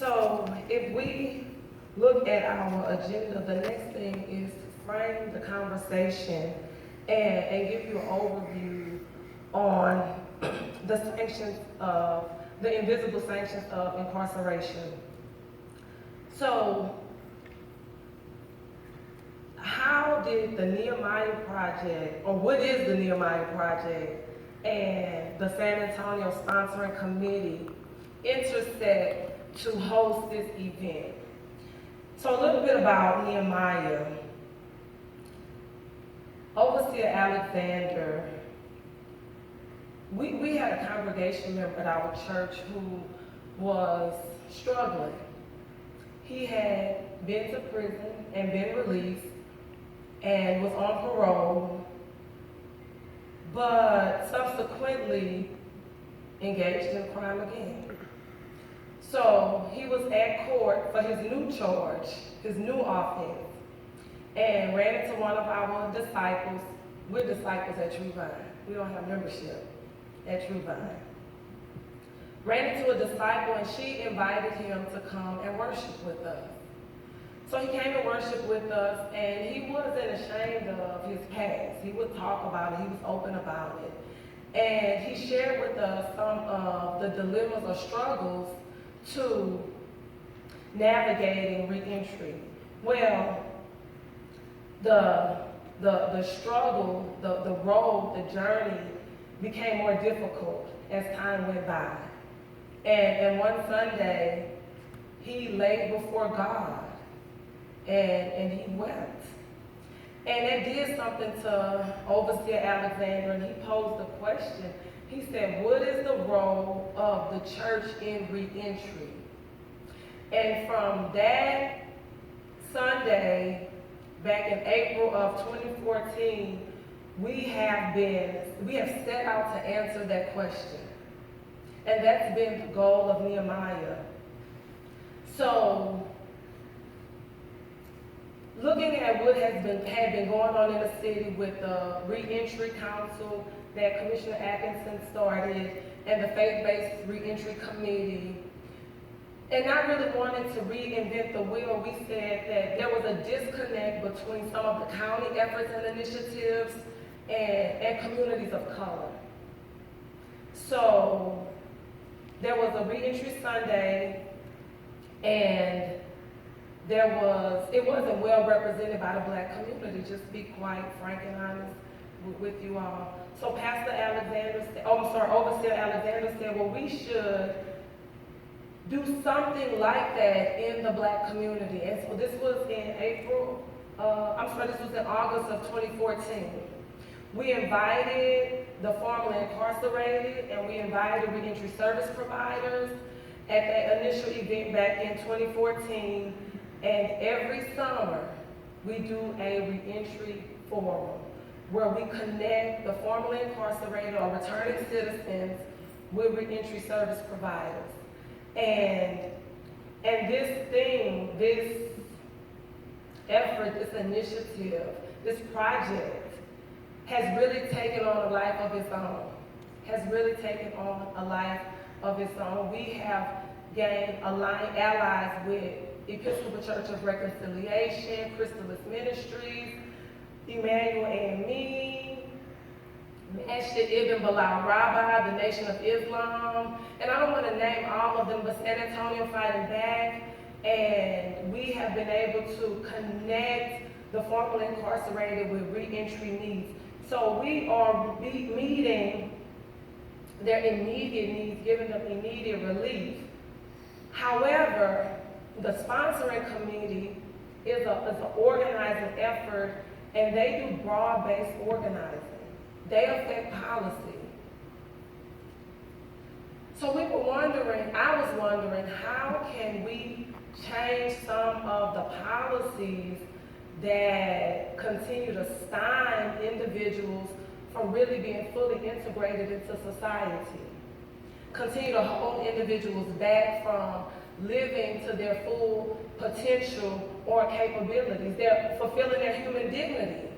So if we look at our agenda, the next thing is to frame the conversation and give you an overview on the sanctions of, the invisible sanctions of incarceration. So, how did the Nehemiah Project, or what is the Nehemiah Project, and the San Antonio Sponsoring Committee intersect to host this event? So a little bit about Nehemiah. Overseer Alexander, we had a congregation member at our church who was struggling. He had been to prison and been released and was on parole, but subsequently engaged in crime again. So he was at court for his new charge, his new offense, and ran into one of our disciples. We're disciples at True Vine. We don't have membership at True Vine. Ran into a disciple and she invited him to come and worship with us. So he came to worship with us and he wasn't ashamed of his past. He would talk about it, he was open about it. And he shared with us some of the dilemmas or struggles to navigating reentry. Well, the struggle, the road, the journey became more difficult as time went by. And one Sunday, he laid before God and he wept. And it did something to Overseer Alexander, and he posed a question. He said, what is the role of the church in reentry? And from that Sunday, back in April of 2014, we have set out to answer that question. And that's been the goal of Nehemiah. So, looking at what had been going on in the city with the Reentry Council that Commissioner Atkinson started and the Faith-Based Reentry Committee, and not really wanting to reinvent the wheel, we said that there was a disconnect between some of the county efforts and initiatives and communities of color. So there was a Reentry Sunday, and it wasn't well represented by the Black community, just to be quite frank and honest with you all. So Overseer Alexander said, well, we should do something like that in the Black community. And so this was in this was in August of 2014. We invited the formerly incarcerated and we invited reentry service providers at that initial event back in 2014. And every summer, we do a reentry forum where we connect the formerly incarcerated or returning citizens with reentry service providers. And this effort, this initiative, this project has really taken on a life of its own. We have gained allies with Episcopal Church of Reconciliation, Chrysalis Ministries, Emmanuel AME, Masjid Ibn Bilal Rabbi, the Nation of Islam, and I don't want to name all of them, but San Antonio Fighting Back, and we have been able to connect the formerly incarcerated with reentry needs. So we are meeting their immediate needs, giving them immediate relief. However, the sponsoring committee is an organizing effort, and they do broad-based organizing. They affect policy. So I was wondering, how can we change some of the policies that continue to stymie individuals from really being fully integrated into society? Continue to hold individuals back from living to their full potential or capabilities. They're fulfilling their human dignity.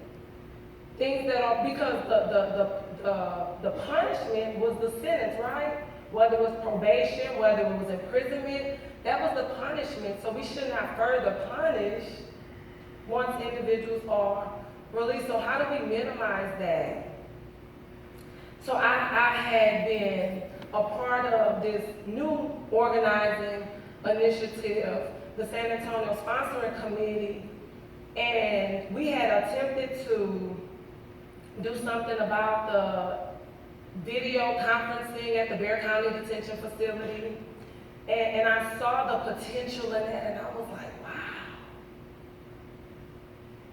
Things that are, because the punishment was the sentence, right? Whether it was probation, whether it was imprisonment, that was the punishment, so we should not further punish once individuals are released. So how do we minimize that? So I had been a part of this new organizing initiative, the San Antonio Sponsoring Committee, and we had attempted to do something about the video conferencing at the Bexar County Detention Facility. And I saw the potential in that, and I was like, wow.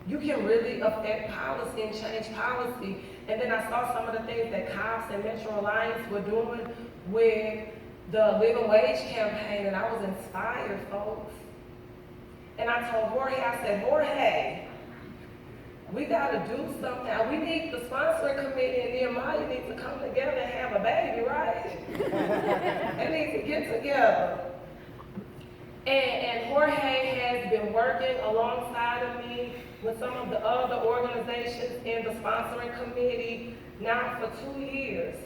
You can really affect policy and change policy. And then I saw some of the things that COPS and Metro Alliance were doing with the living wage campaign, and I was inspired, folks. And I told Jorge, I said, Jorge, we got to do something. We need the sponsoring committee and Nehemiah need to come together and have a baby, right? They need to get together. And Jorge has been working alongside of me with some of the other organizations in the sponsoring committee now for 2 years.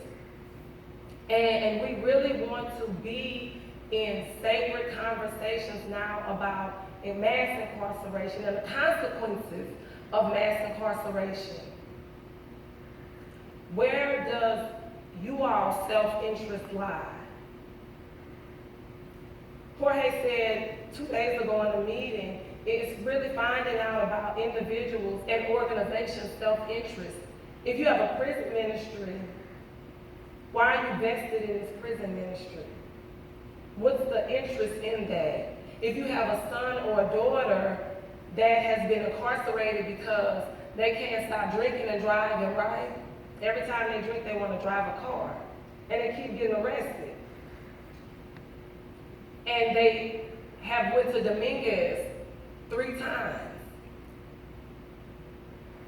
And we really want to be in sacred conversations now about mass incarceration and the consequences of mass incarceration. Where does you all self-interest lie? Jorge said 2 days ago in a meeting, it's really finding out about individuals and organizations' self-interest. If you have a prison ministry, why are you vested in this prison ministry? What's the interest in that? If you have a son or a daughter that has been incarcerated because they can't stop drinking and driving, right? Every time they drink, they want to drive a car. And they keep getting arrested. And they have went to Dominguez 3 times.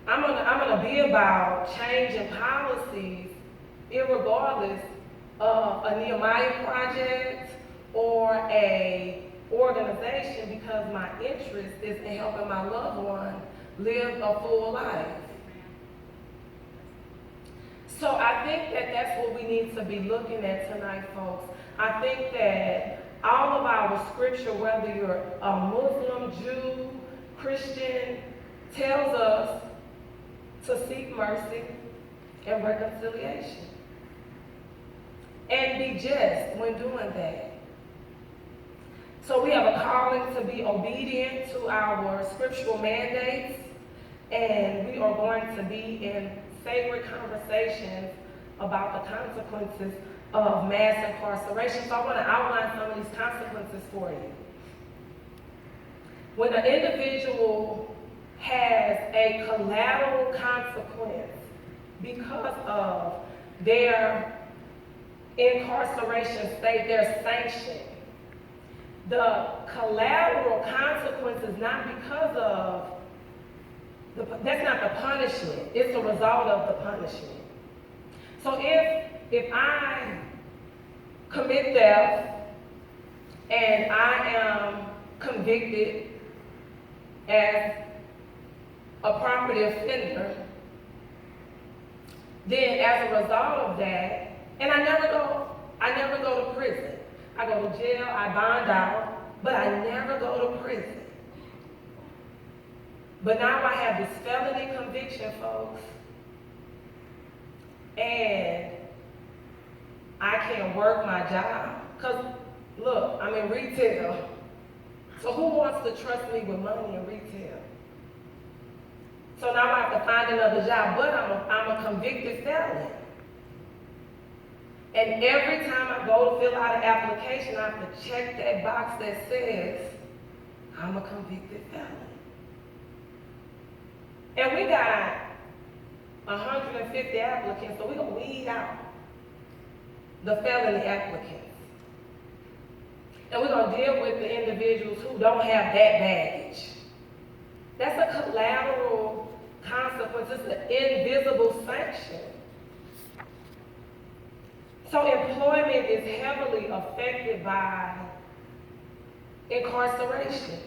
I'm gonna be about changing policies irregardless of a Nehemiah project or a organization, because my interest is in helping my loved one live a full life. So I think that that's what we need to be looking at tonight, folks. I think that all of our scripture, whether you're a Muslim, Jew, Christian, tells us to seek mercy and reconciliation. And be just when doing that. So we have a calling to be obedient to our scriptural mandates, and we are going to be in sacred conversations about the consequences of mass incarceration. So I want to outline some of these consequences for you. When an individual has a collateral consequence because of their incarceration state, their sanction, the collateral consequence is not because of, that's not the punishment, it's the result of the punishment. So if I commit theft and I am convicted as a property offender, then as a result of that, and I never go to prison. I go to jail, I bond out, but I never go to prison. But now I have this felony conviction, folks, and I can't work my job. Because, look, I'm in retail. So who wants to trust me with money in retail? So now I have to find another job, but I'm a convicted felon. And every time I go to fill out an application, I have to check that box that says, I'm a convicted felon. And we got 150 applicants, so we're going to weed out the felony applicants. And we're going to deal with the individuals who don't have that baggage. That's a collateral consequence. It's an invisible sanction. So employment is heavily affected by incarceration.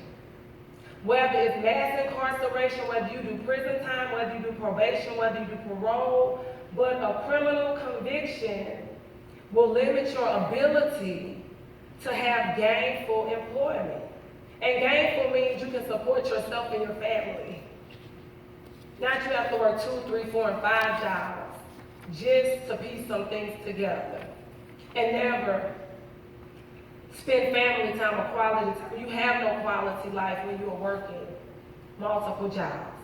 Whether it's mass incarceration, whether you do prison time, whether you do probation, whether you do parole, but a criminal conviction will limit your ability to have gainful employment. And gainful means you can support yourself and your family. Not you have to work 2, 3, 4, and 5 jobs just to piece some things together. And never spend family time or quality time. You have no quality life when you are working multiple jobs.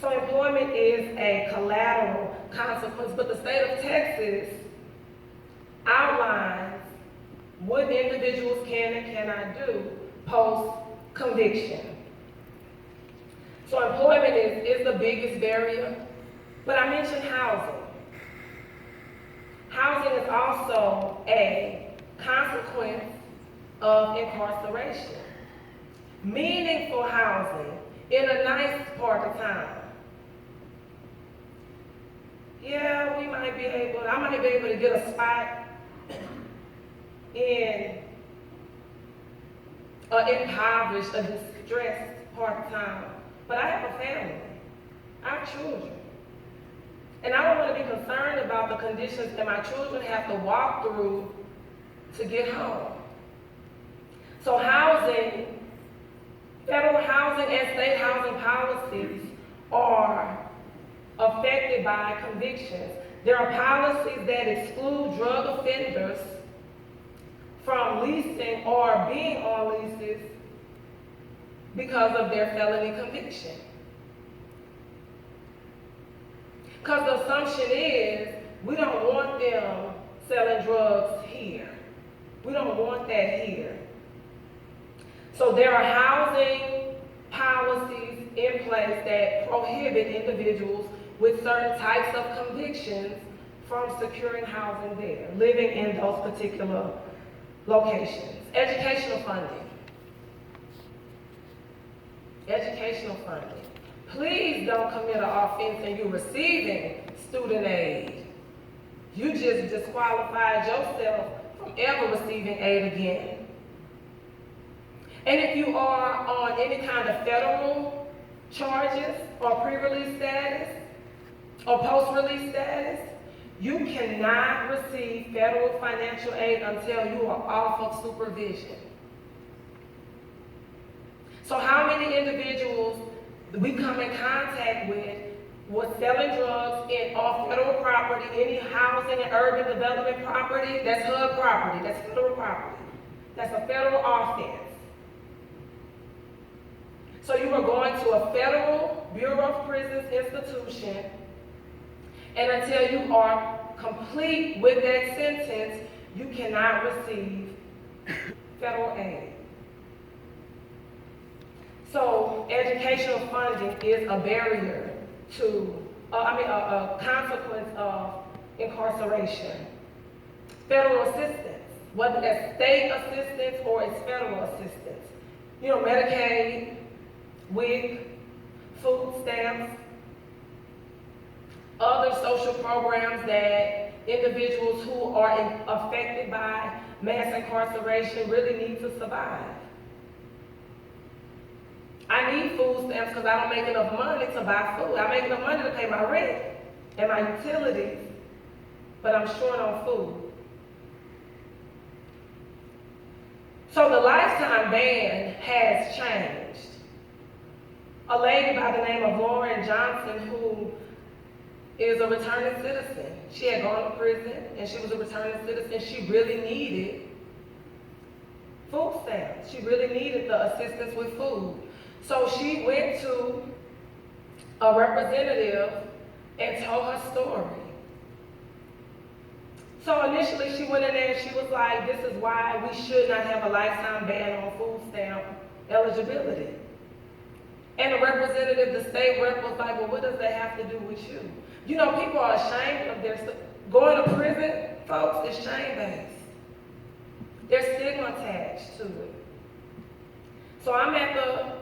So employment is a collateral consequence, but the state of Texas outlines what individuals can and cannot do post-conviction. So employment is the biggest barrier, but I mentioned housing. Housing is also a consequence of incarceration. Meaningful housing in a nice part of town. Yeah, I might be able to get a spot in an impoverished, a distressed part of town. But I have a family. I have children. And I don't want to be concerned about the conditions that my children have to walk through to get home. So housing, federal housing and state housing policies are affected by convictions. There are policies that exclude drug offenders from leasing or being on leases because of their felony conviction. Because the assumption is we don't want them selling drugs here. We don't want that here. So there are housing policies in place that prohibit individuals with certain types of convictions from securing housing there, living in those particular locations. Educational funding. Educational funding. Please don't commit an offense and you're receiving student aid. You just disqualified yourself from ever receiving aid again. And if you are on any kind of federal charges or pre-release status or post-release status, you cannot receive federal financial aid until you are off of supervision. So how many individuals we come in contact with selling drugs off federal property, any housing and urban development property, that's HUD property, that's federal property. That's a federal offense. So you are going to a federal Bureau of Prisons institution, and until you are complete with that sentence, you cannot receive federal aid. So educational funding is a barrier to, a consequence of incarceration. Federal assistance, whether that's state assistance or it's federal assistance. You know, Medicaid, WIC, food stamps, other social programs that individuals who are affected by mass incarceration really need to survive. I need food stamps because I don't make enough money to buy food. I make enough money to pay my rent and my utilities, but I'm short on food. So the lifetime ban has changed. A lady by the name of Lauren Johnson, who is a returning citizen. She had gone to prison and she was a returning citizen. She really needed food stamps. She really needed the assistance with food. So she went to a representative and told her story. So initially she went in there and she was like, this is why we should not have a lifetime ban on food stamp eligibility. And the representative, the state rep, was like, well, what does that have to do with you? You know, people are ashamed of their, going to prison, folks, is shame-based. There's stigma attached to it. So I'm at the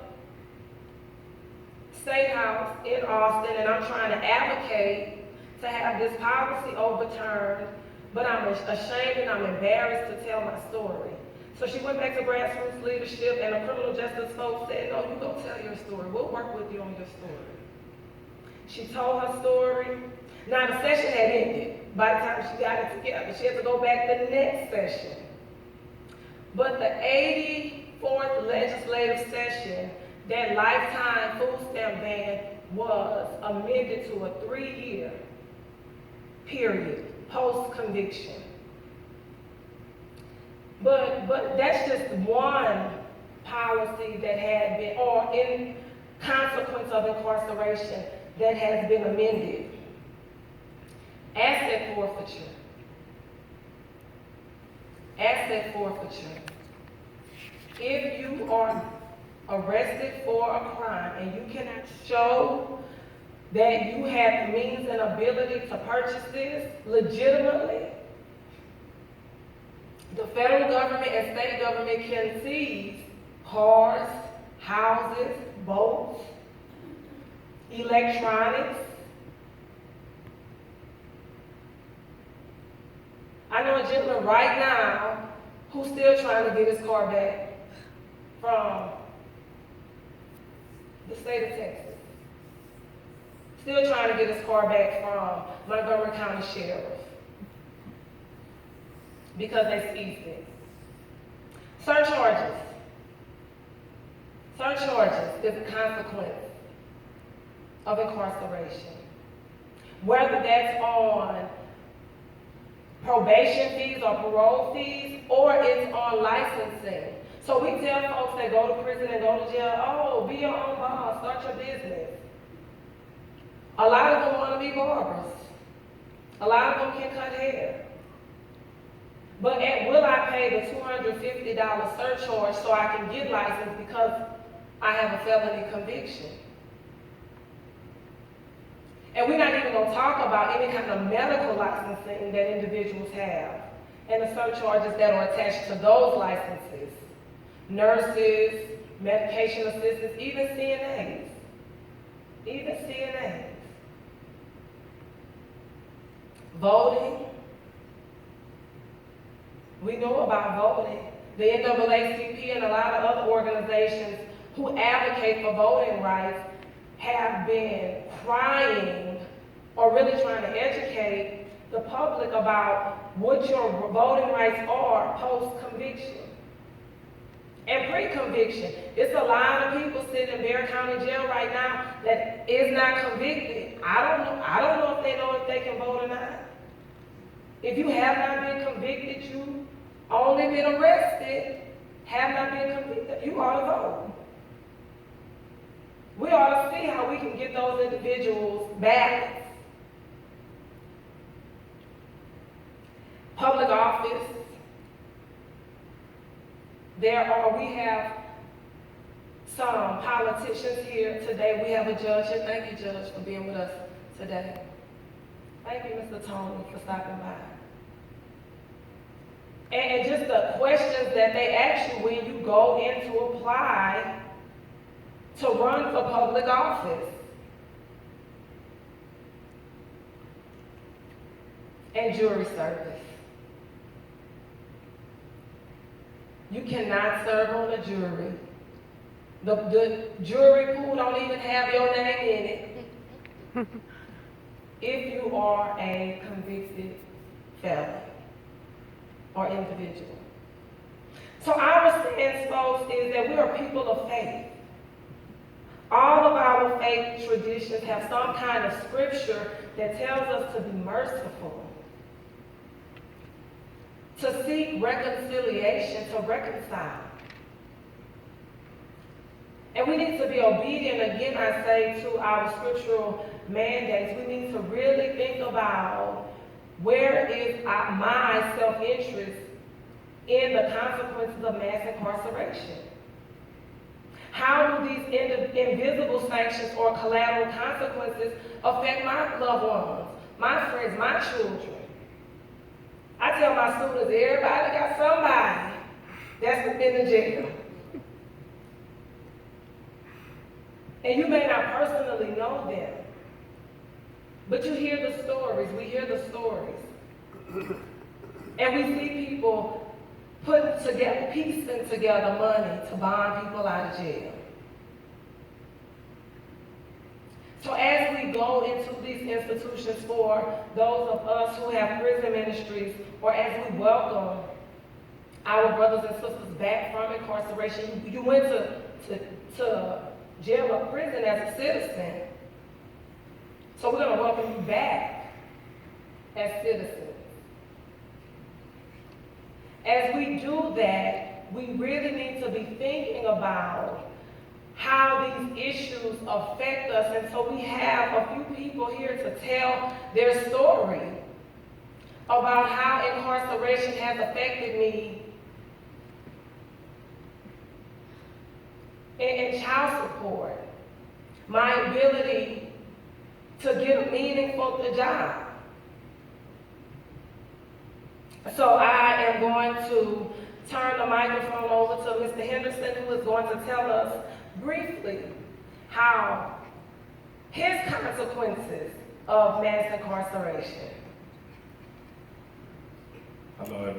State House in Austin, and I'm trying to advocate to have this policy overturned, but I'm ashamed and I'm embarrassed to tell my story. So she went back to grassroots leadership, and the criminal justice folks said, no, you go tell your story. We'll work with you on your story. She told her story. Now the session had ended by the time she got it together. She had to go back the next session. But the 84th legislative that lifetime food stamp ban was amended to a 3-year period post-conviction. But that's just one policy that had been, or in consequence of incarceration, that has been amended. Asset forfeiture. Asset forfeiture. If you are arrested for a crime and you cannot show that you have the means and ability to purchase this legitimately, the federal government and state government can seize cars, houses, boats, electronics. I know a gentleman right now who's still trying to get his car back from the state of Texas. Still trying to get his car back from Montgomery County Sheriff because they seized it. Surcharges. Surcharges is a consequence of incarceration. Whether that's on probation fees or parole fees, or it's on licensing. So we tell folks that go to prison and go to jail, oh, be your own boss, start your business. A lot of them want to be barbers. A lot of them can cut hair. But will I pay the $250 surcharge so I can get licensed because I have a felony conviction? And we're not even going to talk about any kind of medical licensing that individuals have and the surcharges that are attached to those licenses. Nurses, medication assistants, even CNAs. Even CNAs. Voting. We know about voting. The NAACP and a lot of other organizations who advocate for voting rights have been crying or really trying to educate the public about what your voting rights are post-conviction and pre-conviction. It's a lot of people sitting in Bexar County Jail right now that is not convicted. I don't know if they know if they can vote or not. If you have not been convicted, you only been arrested, have not been convicted, you ought to vote. We ought to see how we can get those individuals ballots. Public office. We have some politicians here today. We have a judge, and thank you, Judge, for being with us today. Thank you, Mr. Tony, for stopping by. And just the questions that they ask you when you go in to apply to run for public office. And jury service. You cannot serve on a jury. The jury pool don't even have your name in it if you are a convicted felon or individual. So our stance, folks, is that we are people of faith. All of our faith traditions have some kind of scripture that tells us to be merciful, to seek reconciliation, to reconcile. And we need to be obedient, again, I say, to our scriptural mandates. We need to really think about where is my self-interest in the consequences of mass incarceration. How do these invisible sanctions or collateral consequences affect my loved ones, my friends, my children? I tell my students, everybody got somebody that's been in jail. And you may not personally know them, but you hear the stories, we hear the stories. And we see people putting together, piecing together money to bond people out of jail. So as we go into these institutions for those of us who have prison ministries, or as we welcome our brothers and sisters back from incarceration. You went to jail or prison as a citizen. So we're going to welcome you back as citizens. As we do that, we really need to be thinking about how these issues affect us. And so we have a few people here to tell their story about how incarceration has affected me in child support, my ability to get a meaningful job. So I am going to turn the microphone over to Mr. Henderson, who is going to tell us briefly how his consequences of mass incarceration. Hello, everyone.